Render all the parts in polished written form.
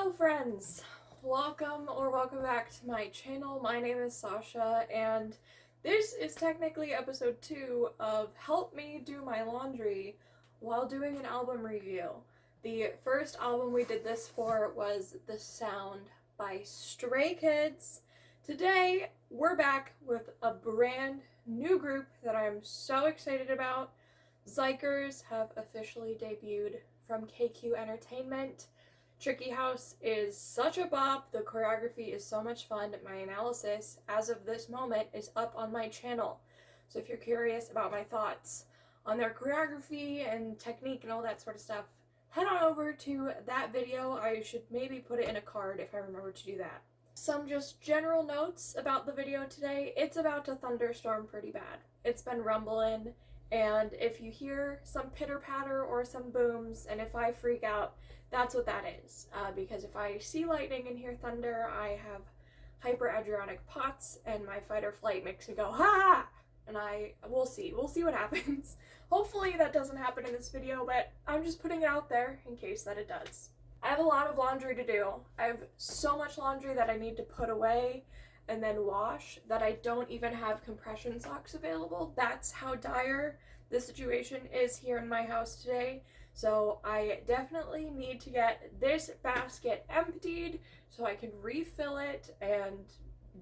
Hello friends! Welcome back to my channel. My name is Sasha and this is technically episode 2 of Help Me Do My Laundry while doing an album review. The first album we did this for was The Sound by Stray Kids. Today we're back with a brand new group that I'm so excited about. Xikers have officially debuted from KQ Entertainment. Tricky House is such a bop, the choreography is so much fun. My analysis, as of this moment, is up on my channel. So if you're curious about my thoughts on their choreography and technique and all that sort of stuff, head on over to that video. I should maybe put it in a card if I remember to do that. Some just general notes about the video today. It's about to thunderstorm pretty bad. It's been rumbling, and if you hear some pitter-patter or some booms, and if I freak out, that's what that is, because if I see lightning and hear thunder, I have hyperadrenalic pots, and my fight or flight makes me go, ha! And we'll see what happens. Hopefully that doesn't happen in this video, but I'm just putting it out there in case that it does. I have a lot of laundry to do. I have so much laundry that I need to put away and then wash that I don't even have compression socks available. That's how dire the situation is here in my house today. So I definitely need to get this basket emptied so I can refill it and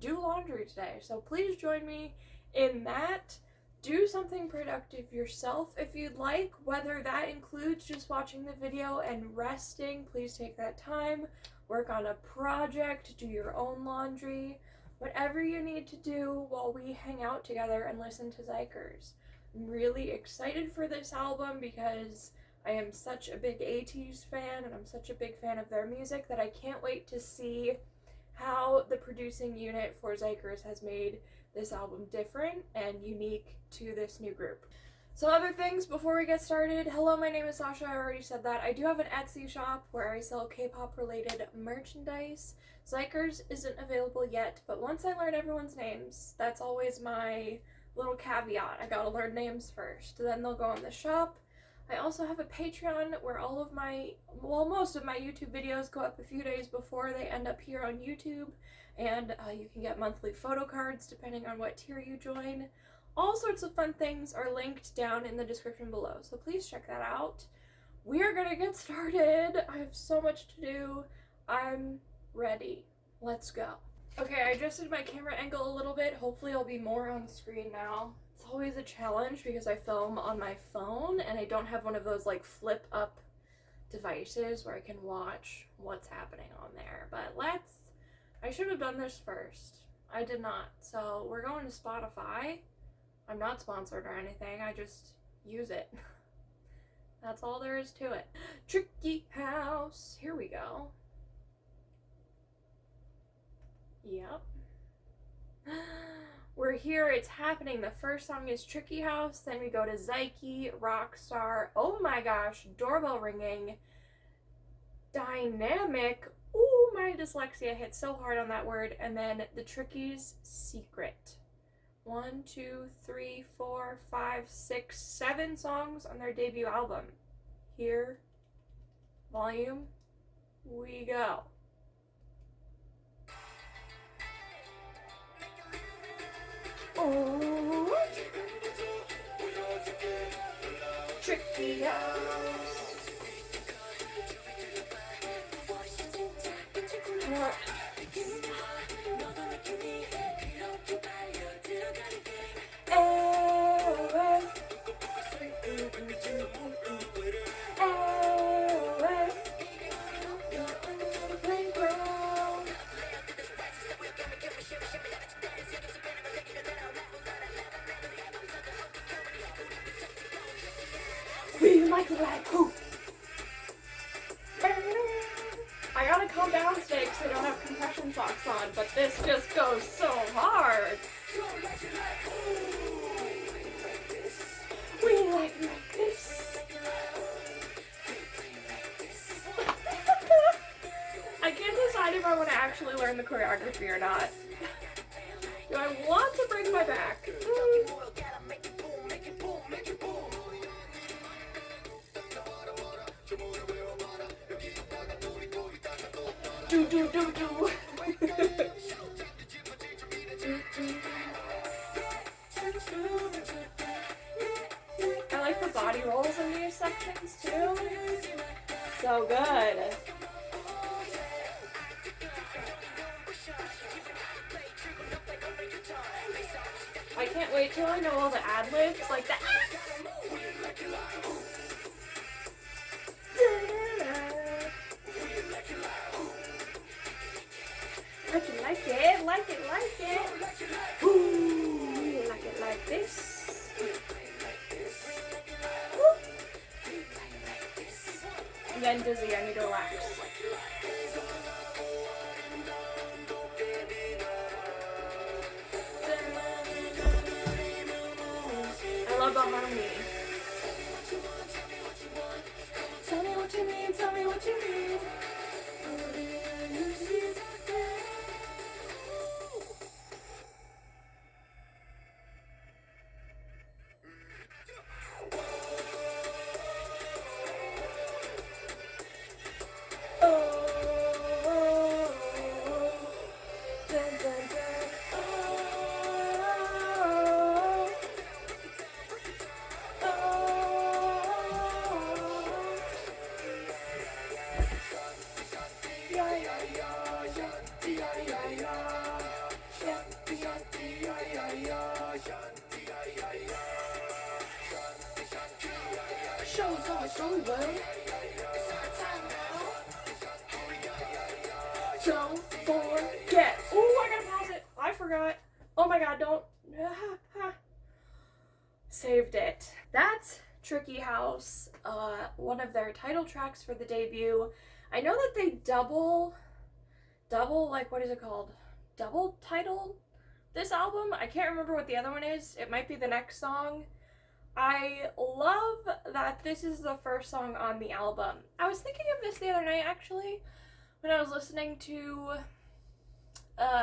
do laundry today. So please join me in that. Do something productive yourself if you'd like, whether that includes just watching the video and resting. Please take that time, work on a project, do your own laundry, whatever you need to do while we hang out together and listen to Xikers. I'm really excited for this album because I am such a big 80s fan and I'm such a big fan of their music that I can't wait to see how the producing unit for Xikers has made this album different and unique to this new group. Some other things before we get started. Hello, my name is Sasha. I already said that. I do have an Etsy shop where I sell K-pop related merchandise. Xikers isn't available yet, but once I learn everyone's names, that's always my little caveat. I gotta learn names first, then they'll go in the shop. I also have a Patreon where most of my YouTube videos go up a few days before they end up here on YouTube, and you can get monthly photo cards depending on what tier you join. All sorts of fun things are linked down in the description below, so please check that out. We are gonna get started. I have so much to do. I'm ready. Let's go. Okay, I adjusted my camera angle a little bit. Hopefully I'll be more on screen now. It's always a challenge because I film on my phone and I don't have one of those like flip up devices where I can watch what's happening on there. But I should have done this first. I did not. So we're going to Spotify. I'm not sponsored or anything. I just use it. That's all there is to it. Tricky House. Here we go. Yep. We're here, it's happening. The first song is Tricky House, then we go to Xike, Rockstar, oh my gosh, doorbell ringing, Dynamic, ooh, my dyslexia hit so hard on that word, and then the Trickies, Secret. 1, 2, 3, 4, 5, 6, 7 songs on their debut album. Here, volume, we go. Oh, Tricky House. We like that poop. I gotta calm down today because I don't have compression socks on, but this just goes so hard. We like this. I can't decide if I want to actually learn the choreography or not. Do I want to break my back? B-rolls in these sections too. So good. I can't wait till I know all the ad-libs, like that. Like it, like it, like it, like it. Ooh, like it like this. Woo. I'm getting dizzy, I need to relax. I love the harmony. Tell me what you mean, tell me what you mean. Show's almost over. Don't forget. Ooh, I gotta pause it. I forgot. Oh my god, don't. Saved it. That's Tricky House, one of their title tracks for the debut. I know that they double, like, what is it called? Double titled this album? I can't remember what the other one is. It might be the next song. I love that this is the first song on the album. I was thinking of this the other night, actually, when I was listening to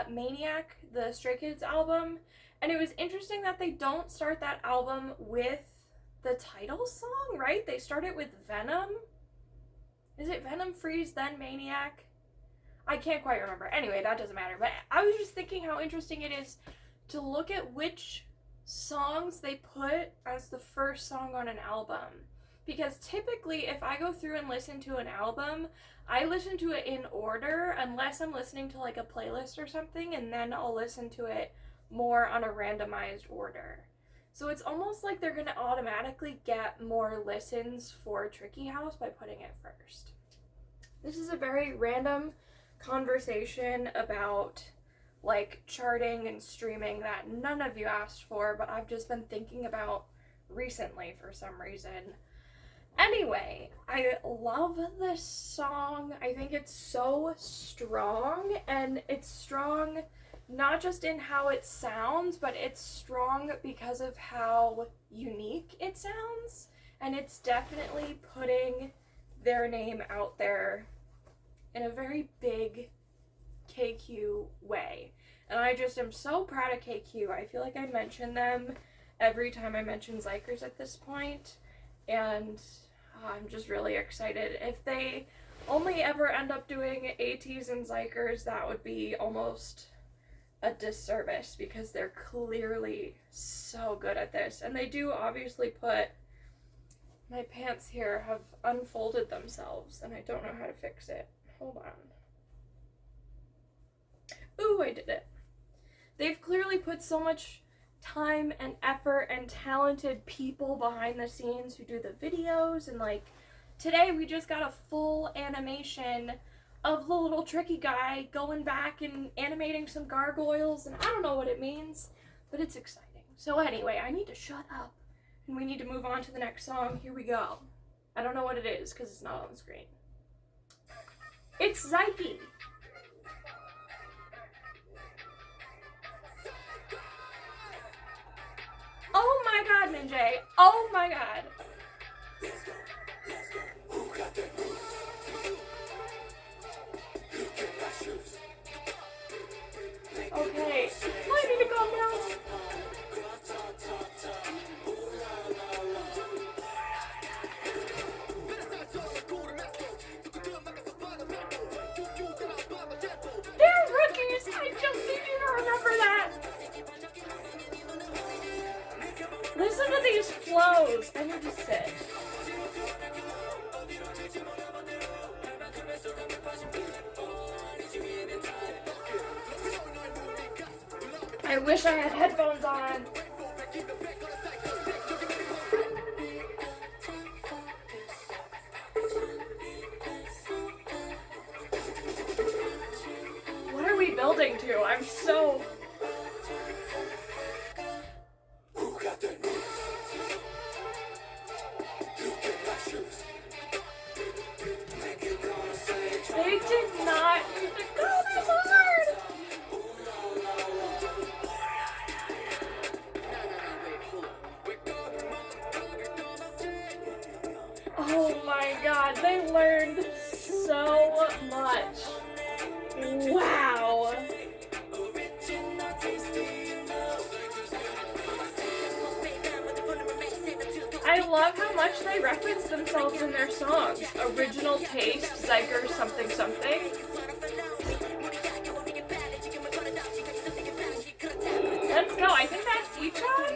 Maniac, the Stray Kids album, and it was interesting that they don't start that album with the title song, right? They start it with Venom. Is it Venom, Freeze, then Maniac? I can't quite remember. Anyway, that doesn't matter. But I was just thinking how interesting it is to look at which songs they put as the first song on an album. Because typically, if I go through and listen to an album, I listen to it in order, unless I'm listening to like a playlist or something, and then I'll listen to it more on a randomized order. So it's almost like they're going to automatically get more listens for Tricky House by putting it first. This is a very random conversation about like charting and streaming that none of you asked for, but I've just been thinking about recently for some reason. Anyway, I love this song. I think it's so strong, and it's strong not just in how it sounds, but it's strong because of how unique it sounds, and it's definitely putting their name out there in a very big KQ way. And I just am so proud of KQ. I feel like I mention them every time I mention Xikers at this point, and I'm just really excited. If they only ever end up doing ATs and Xikers, that would be almost a disservice, because they're clearly so good at this. And they do obviously put, my pants here have unfolded themselves and I don't know how to fix it. Hold on. Ooh, I did it. They've clearly put so much time and effort and talented people behind the scenes who do the videos, and like today we just got a full animation of the little tricky guy going back and animating some gargoyles, and I don't know what it means, but it's exciting. So anyway, I need to shut up and we need to move on to the next song. Here we go. I don't know what it is because it's not on the screen. It's Xikey. Oh my god, Minjay. Oh my god. Okay. I need to calm down. They're rookies. I just need you to remember that. Listen to these flows. I need to sit. I wish I had headphones on. What are we building to? I'm so... They did not need to go this hard! Oh my god, they learned so much. Wow. I love how much they reference themselves in their songs. Original taste, Xikers something something. Let's go. I think that's each one.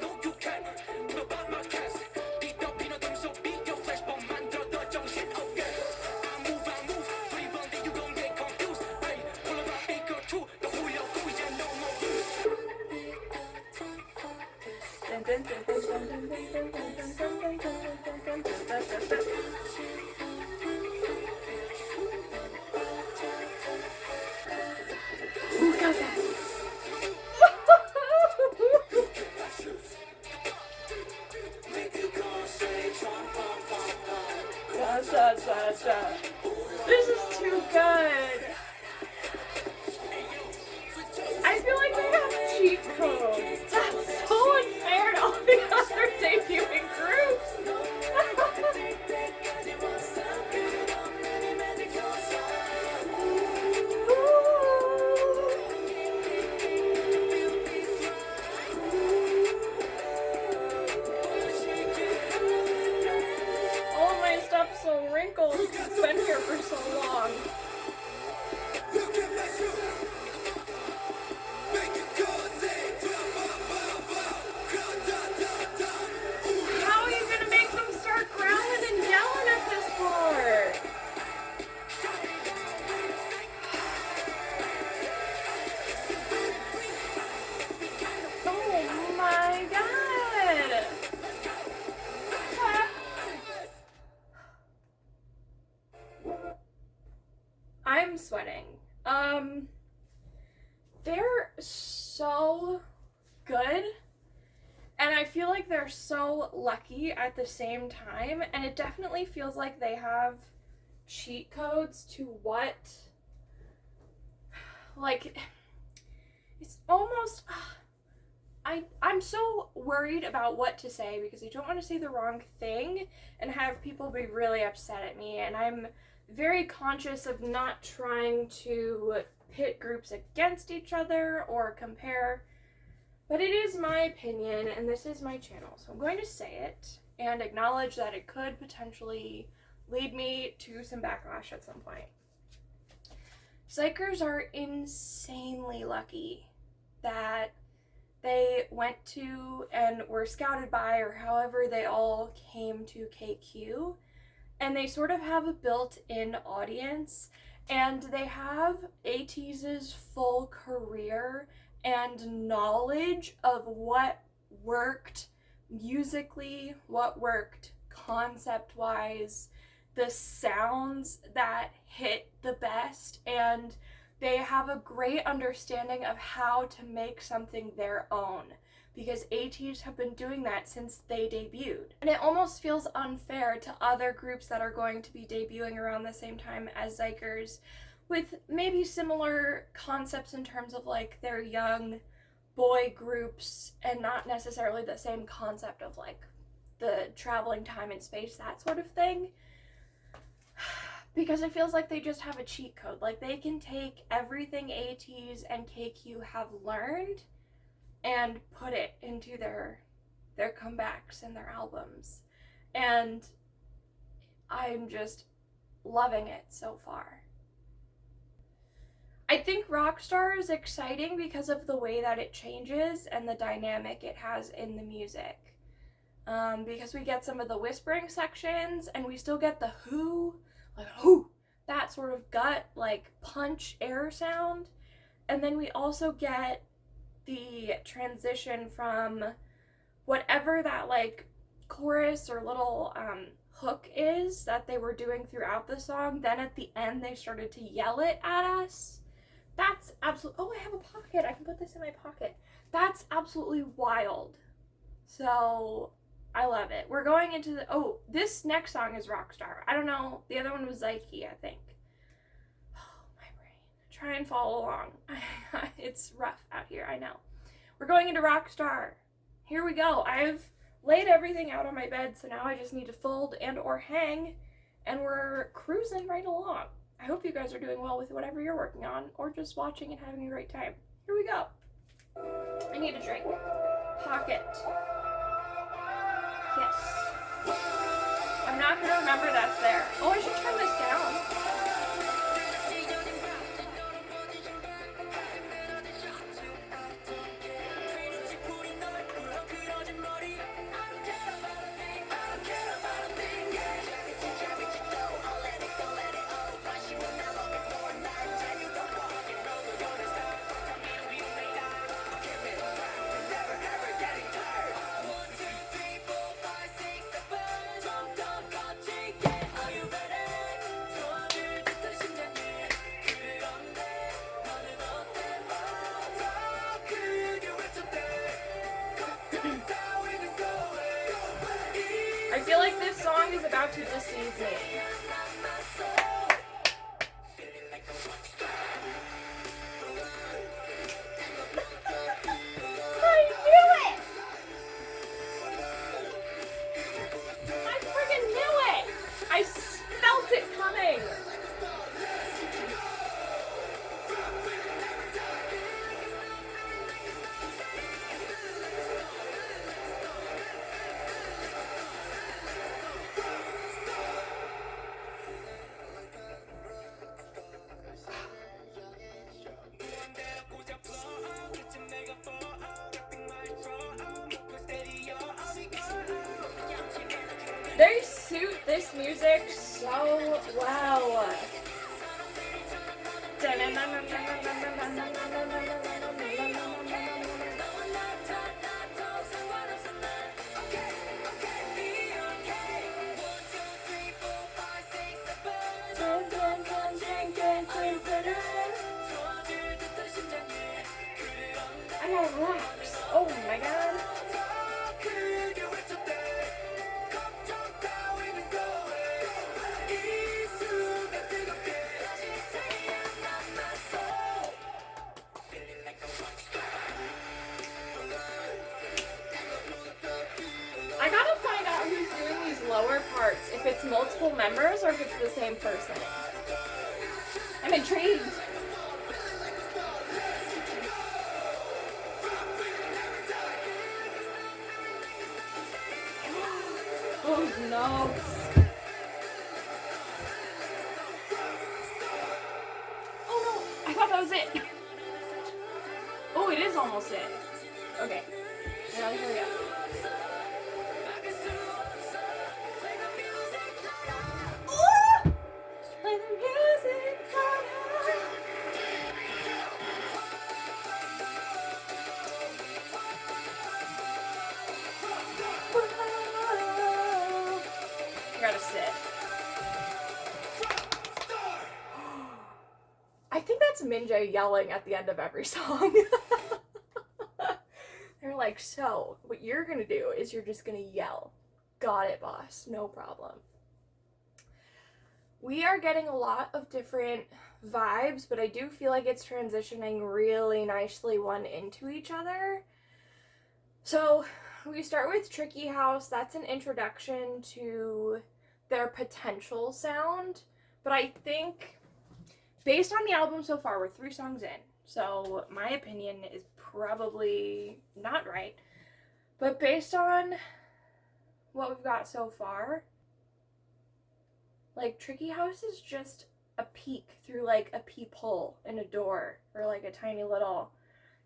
Who got that? This is too good. I feel like they have cheat codes. That's so unfair to all the other debuting groups. All my stuff's so wrinkled. It's been here for so long. How are you gonna make them start growling and yelling at this part? Oh my god! I'm sweating. They're so good. And I feel like they're so lucky at the same time, and it definitely feels like they have cheat codes to what, like, it's almost, I'm so worried about what to say because I don't want to say the wrong thing and have people be really upset at me, and I'm very conscious of not trying to pit groups against each other or compare. But it is my opinion, and this is my channel, so I'm going to say it and acknowledge that it could potentially lead me to some backlash at some point. Xikers are insanely lucky that they went to and were scouted by, or however they all came to KQ, and they sort of have a built-in audience, and they have ATEEZ's full career and knowledge of what worked musically, what worked concept-wise, the sounds that hit the best, and they have a great understanding of how to make something their own, because ATEEZ have been doing that since they debuted. And it almost feels unfair to other groups that are going to be debuting around the same time as Xikers, with maybe similar concepts in terms of like their young boy groups and not necessarily the same concept of like the traveling time and space, that sort of thing. Because it feels like they just have a cheat code. Like they can take everything ATEEZ and KQ have learned and put it into their comebacks and their albums. And I'm just loving it so far. I think Rockstar is exciting because of the way that it changes and the dynamic it has in the music. because we get some of the whispering sections, and we still get the who, like who, that sort of gut, like punch air sound. And then we also get the transition from whatever that like chorus or little hook is that they were doing throughout the song. Then at the end they started to yell it at us. That's absolutely, oh, I have a pocket, I can put this in my pocket. That's absolutely wild. So I love it. We're going into the, oh, this next song is Rockstar. I don't know, the other one was Xikers, I think. Oh, my brain. Try and follow along. It's rough out here, I know. We're going into Rockstar. Here we go. I've laid everything out on my bed, so now I just need to fold and or hang, and we're cruising right along. I hope you guys are doing well with whatever you're working on, or just watching and having a great time. Here we go. I need a drink. Pocket. Yes. I'm not gonna remember that's there. Oh, I should turn this down. I feel like this song is about to deceive me. I knew it! I freaking knew it! I felt it coming! They suit this music so well. I gotta relax. Oh my god. I gotta find out who's doing these lower parts, if it's multiple members or if it's the same person. I'm intrigued. Those notes. Oh no, I thought that was it. Oh, it is almost it. Okay, now here we go. Gotta sit. I think that's Minjae yelling at the end of every song. They're like, so, what you're gonna do is you're just gonna yell. Got it, boss. No problem. We are getting a lot of different vibes, but I do feel like it's transitioning really nicely one into each other. So, we start with Tricky House. That's an introduction to their potential sound, but I think based on the album so far, we're 3 songs in, so my opinion is probably not right, but based on what we've got so far, like Tricky House is just a peek through like a peephole in a door, or like a tiny little,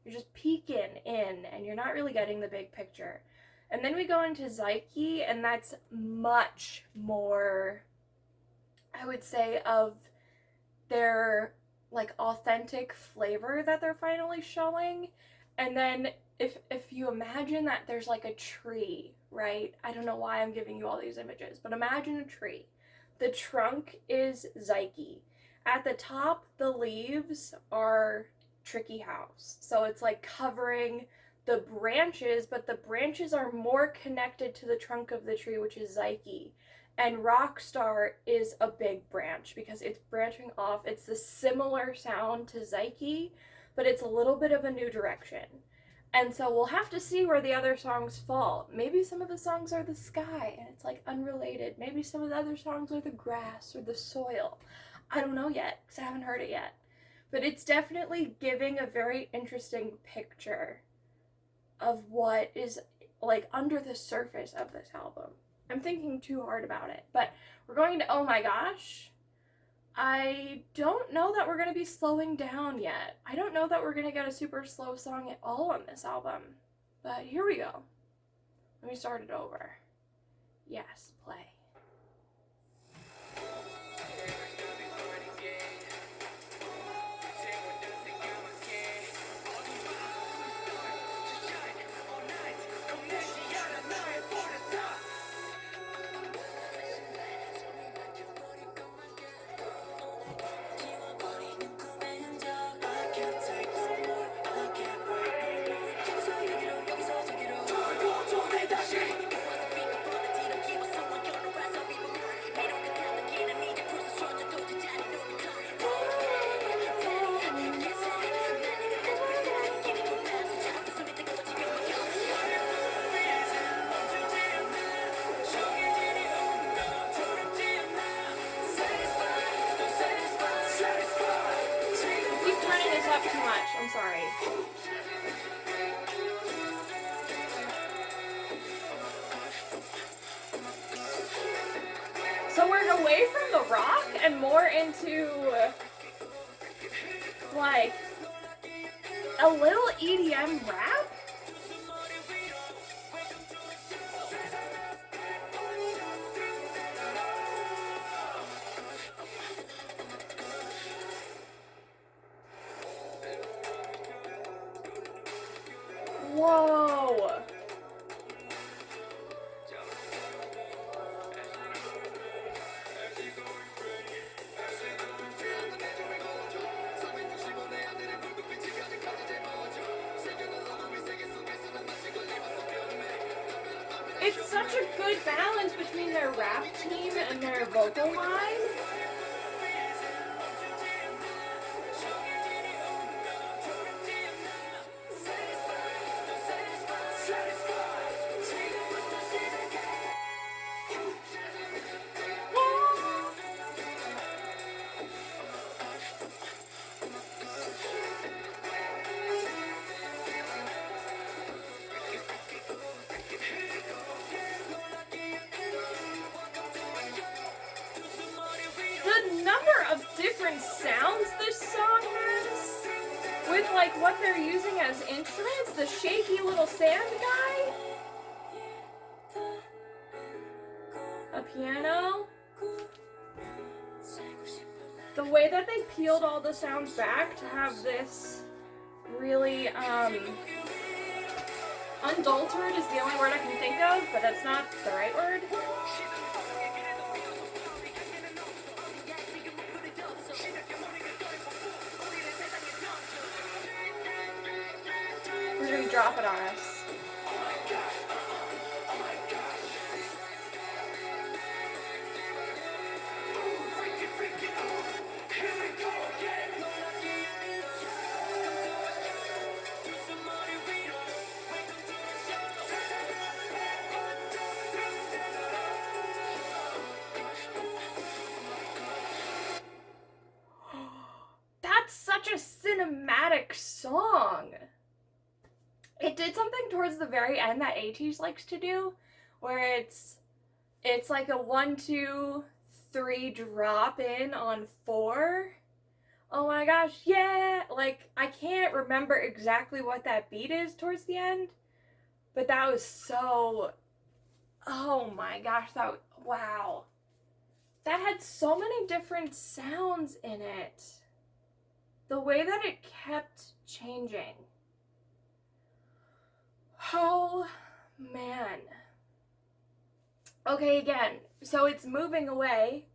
you're just peeking in and you're not really getting the big picture. And then we go into Xike, and that's much more, I would say, of their like authentic flavor that they're finally showing. And then if you imagine that there's like a tree, right? I don't know why I'm giving you all these images, but imagine a tree. The trunk is Xike. At the top, the leaves are Tricky House. So it's like covering the branches, but the branches are more connected to the trunk of the tree, which is Xike. And Rockstar is a big branch because it's branching off. It's the similar sound to Xike, but it's a little bit of a new direction. And so we'll have to see where the other songs fall. Maybe some of the songs are the sky and it's like unrelated. Maybe some of the other songs are the grass or the soil. I don't know yet because I haven't heard it yet. But it's definitely giving a very interesting picture of what is like under the surface of this album. I'm thinking too hard about it, but we're going to Oh My Gosh. I don't know that we're going to be slowing down yet. I don't know that we're going to get a super slow song at all on this album, but here we go. Let me start it over. Yes, play. Too much. I'm sorry. So we're away from the rock and more into like a little EDM rap. Whoa! It's such a good balance between their rap team and their vocal line. Different sounds this song has with like what they're using as instruments. The shaky little sand guy, a piano, the way that they peeled all the sounds back to have this really unadulterated is the only word I can think of, but that's not the right word. Drop it on us. That's such a cinematic song. It did something towards the very end that ATEEZ likes to do, where it's like a 1, 2, 3 drop in on 4. Oh my gosh, yeah! Like, I can't remember exactly what that beat is towards the end, But that was so, oh my gosh, wow. That had so many different sounds in it. The way that it kept changing. Oh, man. Okay, again, so it's moving away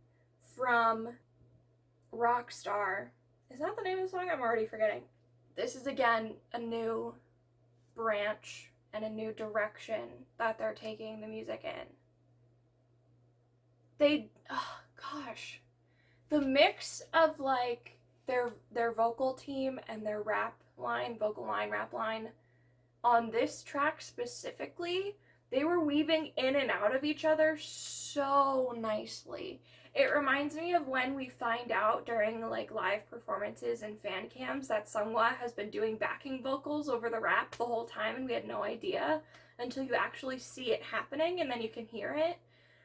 from Rockstar. Is that the name of the song? I'm already forgetting. This is, again, a new branch and a new direction that they're taking the music in. The mix of, like, their vocal team and their vocal line, rap line, on this track specifically, they were weaving in and out of each other so nicely. It reminds me of when we find out during, like, live performances and fan cams that Sungwa has been doing backing vocals over the rap the whole time, and we had no idea until you actually see it happening, and then you can hear it.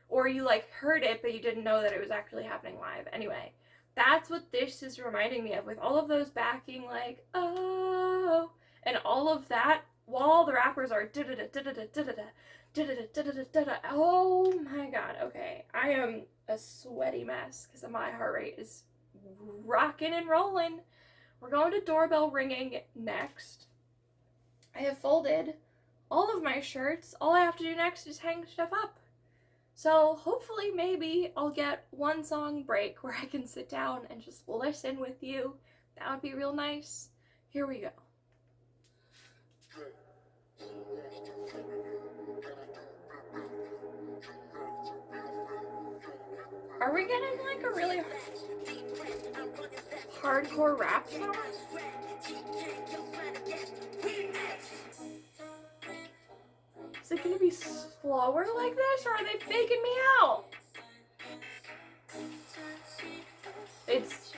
Or you, like, heard it, but you didn't know that it was actually happening live. Anyway, that's what this is reminding me of, with all of those backing, like, oh, and all of that, while the rappers are oh my god, okay. I am a sweaty mess because my heart rate is rocking and rolling. We're going to doorbell ringing next. I have folded all of my shirts. All I have to do next is hang stuff up. So hopefully maybe I'll get one song break where I can sit down and just listen with you. That would be real nice. Here we go. Are we getting like a really hardcore rap song? Is it gonna be slower like this, or are they faking me out? It's...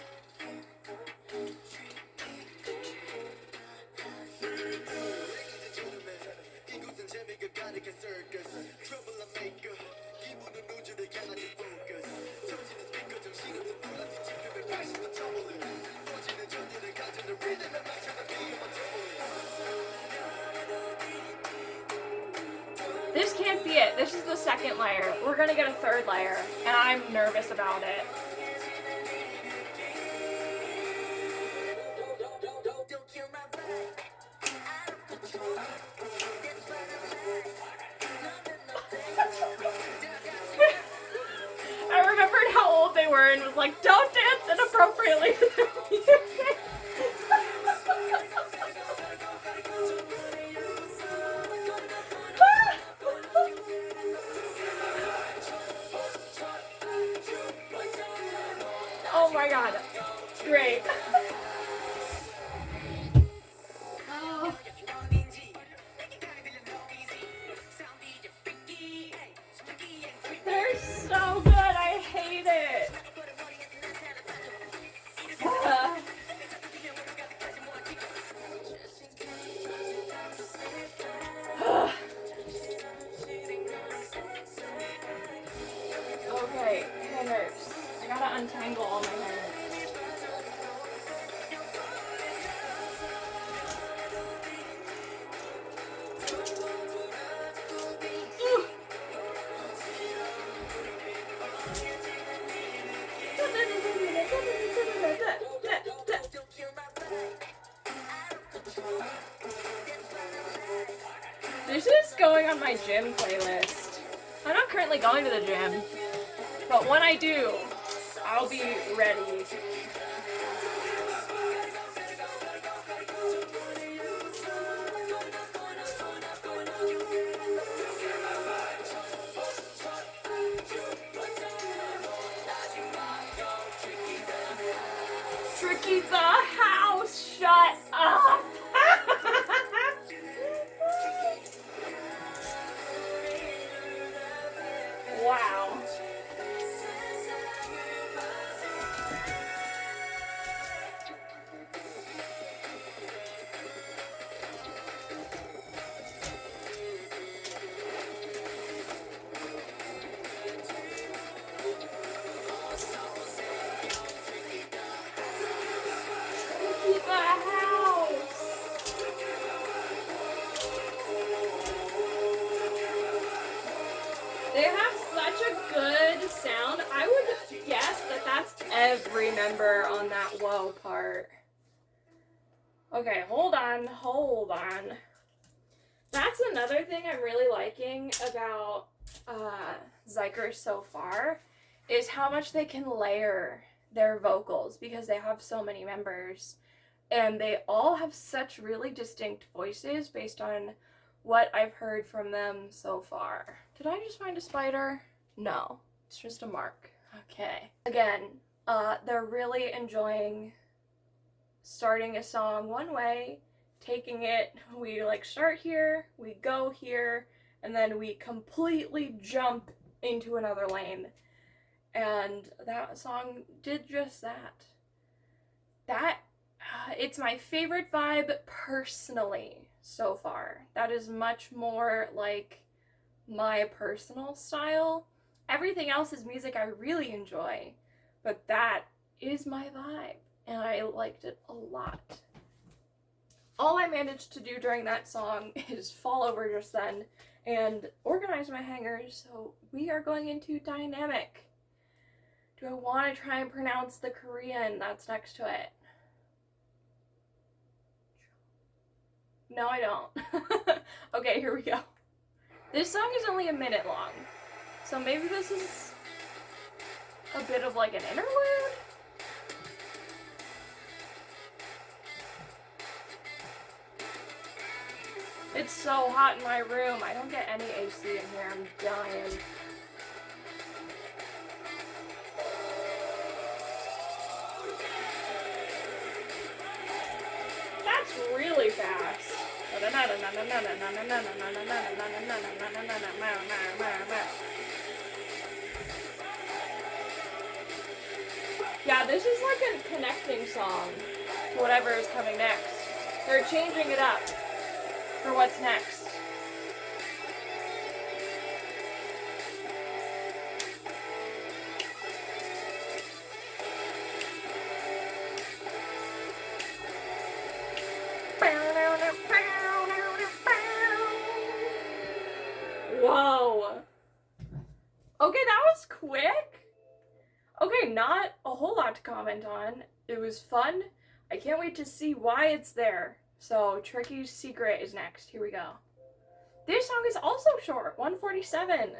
This can't be it. This is the second layer. We're gonna get a third layer, and I'm nervous about it. I remembered how old they were and was like, don't dance inappropriately to their music. Oh my god. Great. Oh. They're so good. I hate it. Okay, hairs. I gotta untangle all my hair. This is going on my gym playlist. I'm not currently going to the gym, but when I do, I'll be ready. Tricky the house, shut up! Wow. They have such a good sound. I would guess that that's every member on that whoa part. Okay, hold on. That's another thing I'm really liking about Xikers so far, is how much they can layer their vocals because they have so many members. And they all have such really distinct voices based on what I've heard from them so far. Did I just find a spider? No, it's just a mark. Okay. Again, they're really enjoying starting a song one way, taking it, we like start here, we go here, and then we completely jump into another lane. And that song did just that. It's my favorite vibe personally so far. That is much more like my personal style. Everything else is music I really enjoy, but that is my vibe, and I liked it a lot. All I managed to do during that song is fall over just then and organize my hangers, so we are going into dynamic. Do I want to try and pronounce the Korean that's next to it? No, I don't. Okay, here we go. This song is only a minute long, so maybe this is a bit of like an interlude? It's so hot in my room. I don't get any AC in here. I'm dying. That's really fast. Yeah, this is like a connecting song to whatever is coming next. They're changing it up for what's next. Whoa. Okay, that was quick. Okay, not a whole lot to comment on. It was fun. I can't wait to see why it's there. So, Tricky's Secret is next. Here we go. This song is also short, 1:47.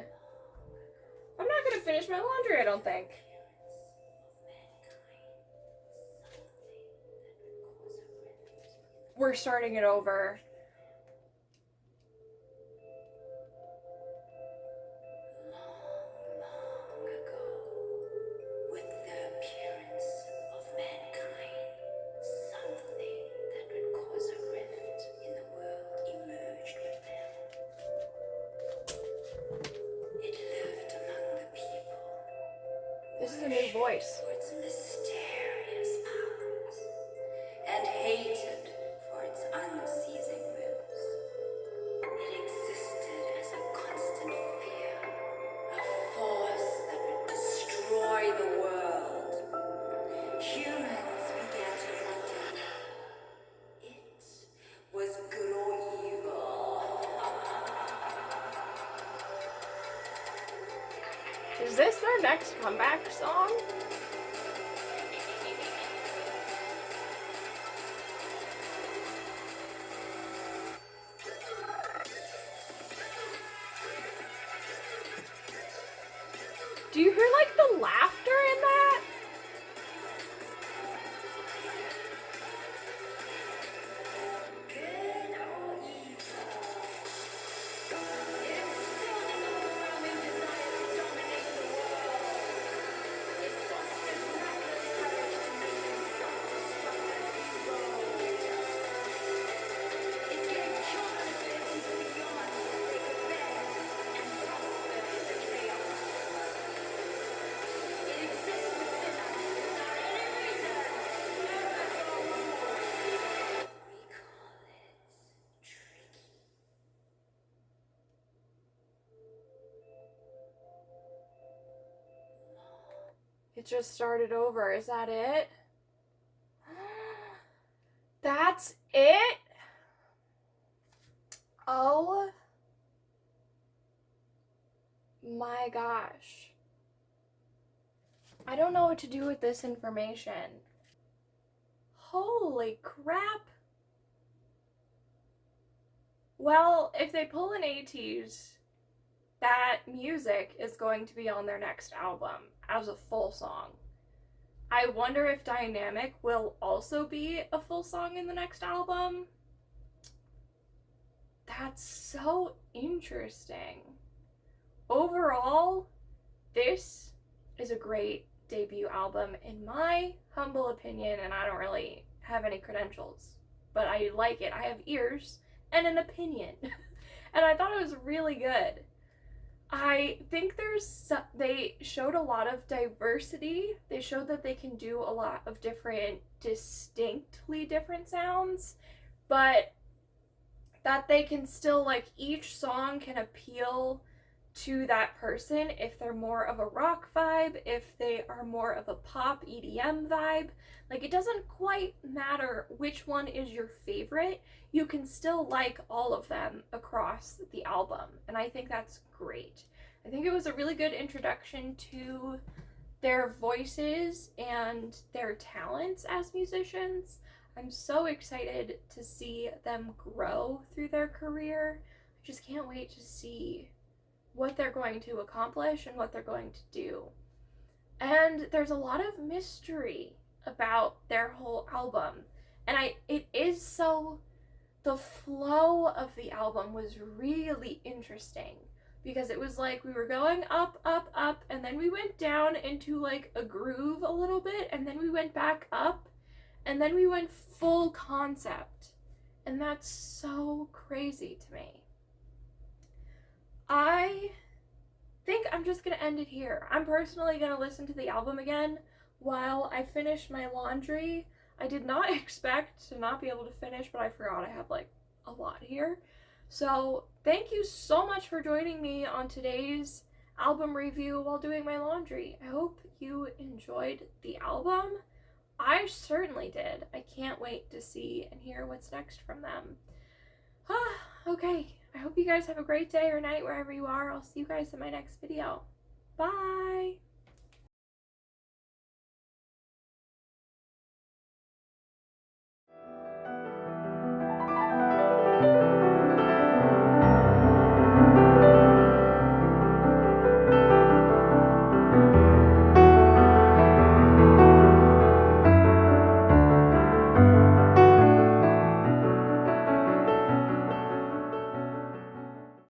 I'm not gonna finish my laundry, I don't think. We're starting it over. This is a new voice. For its mysterious powers, and hated for its unceasing whims. It existed as a constant fear, a force that would destroy the world. Humans began to wonder, it was good or evil. Is this their next comeback song? Do you hear like the laughter in that? It just started over. Is that it? That's it? Oh My gosh. I don't know what to do with this information. Holy crap. Well, if they pull an ATEEZ, that music is going to be on their next album as a full song. I wonder if Dynamic will also be a full song in the next album. That's so interesting. Overall, this is a great debut album in my humble opinion, and I don't really have any credentials, but I like it. I have ears and an opinion, and I thought it was really good. I think they showed a lot of diversity. They showed that they can do a lot of different, distinctly different sounds, but that they can still, like, each song can appeal to that person if they're more of a rock vibe, if they are more of a pop EDM vibe. Like, it doesn't quite matter which one is your favorite. You can still like all of them across the album, and I think that's great. I think it was a really good introduction to their voices and their talents as musicians. I'm so excited to see them grow through their career. I just can't wait to see what they're going to accomplish and what they're going to do. And there's a lot of mystery about their whole album. And the flow of the album was really interesting, because it was like we were going up, up, up, and then we went down into like a groove a little bit, and then we went back up, and then we went full concept. And that's so crazy to me. I think I'm just gonna end it here. I'm personally gonna listen to the album again while I finish my laundry. I did not expect to not be able to finish, but I forgot I have like a lot here. So thank you so much for joining me on today's album review while doing my laundry. I hope you enjoyed the album. I certainly did. I can't wait to see and hear what's next from them. Okay, I hope you guys have a great day or night wherever you are. I'll see you guys in my next video. Bye!